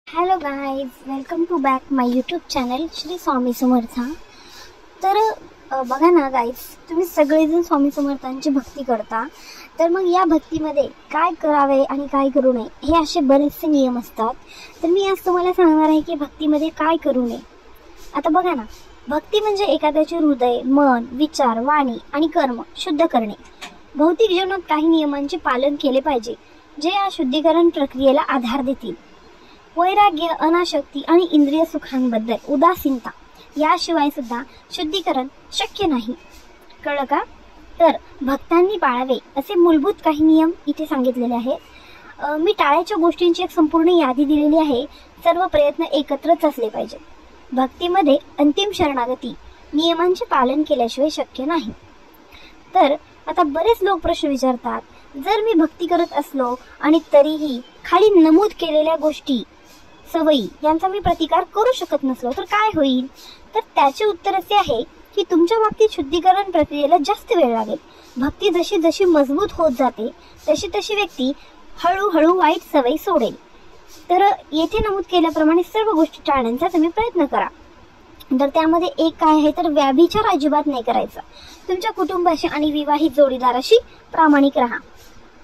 Hello guys, welcome to back my YouTube channel Shri Swami Samarth. तर बघा ना गाईज, तुम्ही सगळेजण स्वामी समर्थांची भक्ती करता, तर मग या भक्तीमध्ये काय करावे आणि काय करू नये हे असे बरेचसे नियम असतात। तर मी आज तुम्हाला सांगणार आहे की भक्तीमध्ये काय करू नये। आता बघा ना, भक्ती म्हणजे एखाद्याचे हृदय, मन, विचार, वाणी आणि कर्म शुद्ध करणे। भौतिक जीवनात काही नियमांचे पालन केले पाहिजे जे या शुद्धीकरण प्रक्रियेला आधार देतील। वैराग्य, अनासक्ती आणि इंद्रिय सुखांबद्दल उदासीनता याशिवाय सुद्धा शुद्धीकरण शक्य नाही। कळलं का? तर भक्तांनी पाळावे असे मूलभूत काही नियम इथे सांगितलेले आहेत। मी टाळायच्या गोष्टींची एक संपूर्ण यादी दिलेली आहे। सर्व प्रयत्न एकत्रच असले पाहिजे। भक्तीमध्ये अंतिम शरणागती नियमांचे पालन केल्याशिवाय शक्य नाही। तर आता बरेच लोक प्रश्न विचारतात, जर मी भक्ती करत असलो आणि तरीही खाली नमूद केलेल्या गोष्टी, सवयी यांचा मी प्रतिकार करू शकत नसलो तर काय होईल? तर त्याचे उत्तर असे आहे की तुमच्या बाबतीत शुद्धीकरण प्रक्रियेला जास्त वेळ लागेल। भक्ती जशी जशी मजबूत होत जाते तशी तशी व्यक्ती हळूहळू वाईट सवयी सोडेल। तर येथे नमूद केल्याप्रमाणे सर्व गोष्टी टाळण्याचा तुम्ही प्रयत्न करा। तर त्यामध्ये एक काय आहे, तर व्याभिचार अजिबात नाही करायचा। तुमच्या कुटुंबाशी आणि विवाहित जोडीदाराशी प्रामाणिक राहा।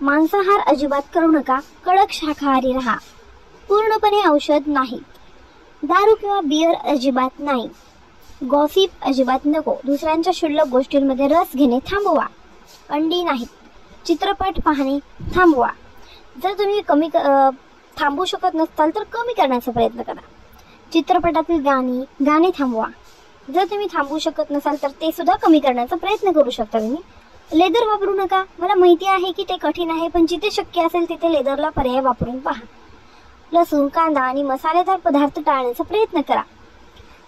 मांसाहार अजिबात करू नका। कडक शाकाहारी राहा। पूर्णपणे औषध नाही। दारू किंवा बियर अजिबात नाही। गॉसिप अजिबात नको। दुसऱ्यांच्या क्षुल्लक गोष्टींमध्ये रस घेणे थांबवा। अंडी नाहीत। चित्रपट पाहणे थांबवा। जर तुम्ही थांबू शकत नसाल तर कमी करण्याचा प्रयत्न करा। चित्रपटातील गाणे थांबवा। जर तुम्ही थांबू शकत नसाल तर ते सुद्धा कमी करण्याचा प्रयत्न करू शकता तुम्ही। लेदर वापरू नका। मला माहिती आहे की ते कठीण आहे, पण जिथे शक्य असेल तिथे लेदरला पर्याय वापरून पहा। लसूण, कांदा आणि मसालेदार पदार्थ टाळण्याचा प्रयत्न करा।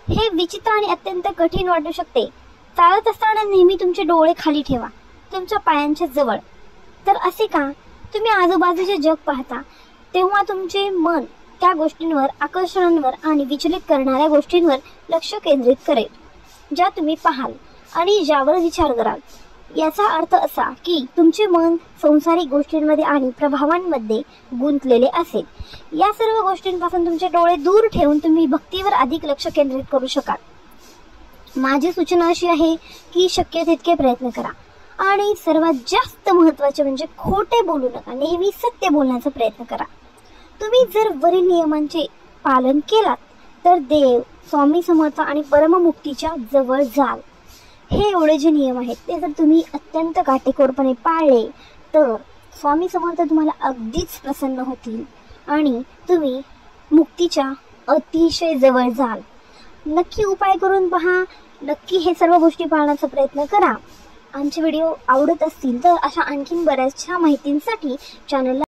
हे विचित्र आणि अत्यंत कठीण वाटू शकते। चालत असताना नेहमी तुमचे डोळे खाली ठेवा, तुमच्या पायांच्या जवळ। तर असे का? तुम्ही आजूबाजूचे जग पाहता तेव्हा तुमचे मन त्या गोष्टींवर, आकर्षणांवर आणि विचलित करणाऱ्या गोष्टींवर लक्ष केंद्रित करेल, ज्या तुम्ही पाहाल आणि ज्यावर विचार कराल। याचा अर्थ असा की तुमचे मन संसारिक गोष्टींमध्ये आणि प्रभावांमध्ये गुंतलेले असेल। या सर्व गोष्टींपासून तुमचे डोळे दूर ठेवून तुम्ही भक्तीवर अधिक लक्ष केंद्रित करू शकाल। माझी सूचना अशी आहे की शक्य तितके प्रयत्न करा आणि सर्वात जास्त महत्त्वाचे म्हणजे खोटे बोलू नका। नेहमी सत्य बोलण्याचा प्रयत्न करा। तुम्ही जर वरील नियमांचे पालन केलात तर देव, स्वामी समर्थ आणि परममुक्तीच्या जवळ जाल। हे एवढे जे नियम आहेत ते जर तुम्ही अत्यंत काटेकोरपणे पाळले तर स्वामी समर्थ तुम्हाला अगदीच प्रसन्न होतील आणि तुम्ही मुक्तीच्या अतिशय जवळ जाल। नक्की उपाय करून पहा। नक्की हे सर्व गोष्टी पाळण्याचा प्रयत्न करा। आमचे व्हिडिओ आवडत असतील तर अशा आणखीन बऱ्याचशा माहितींसाठी चॅनलला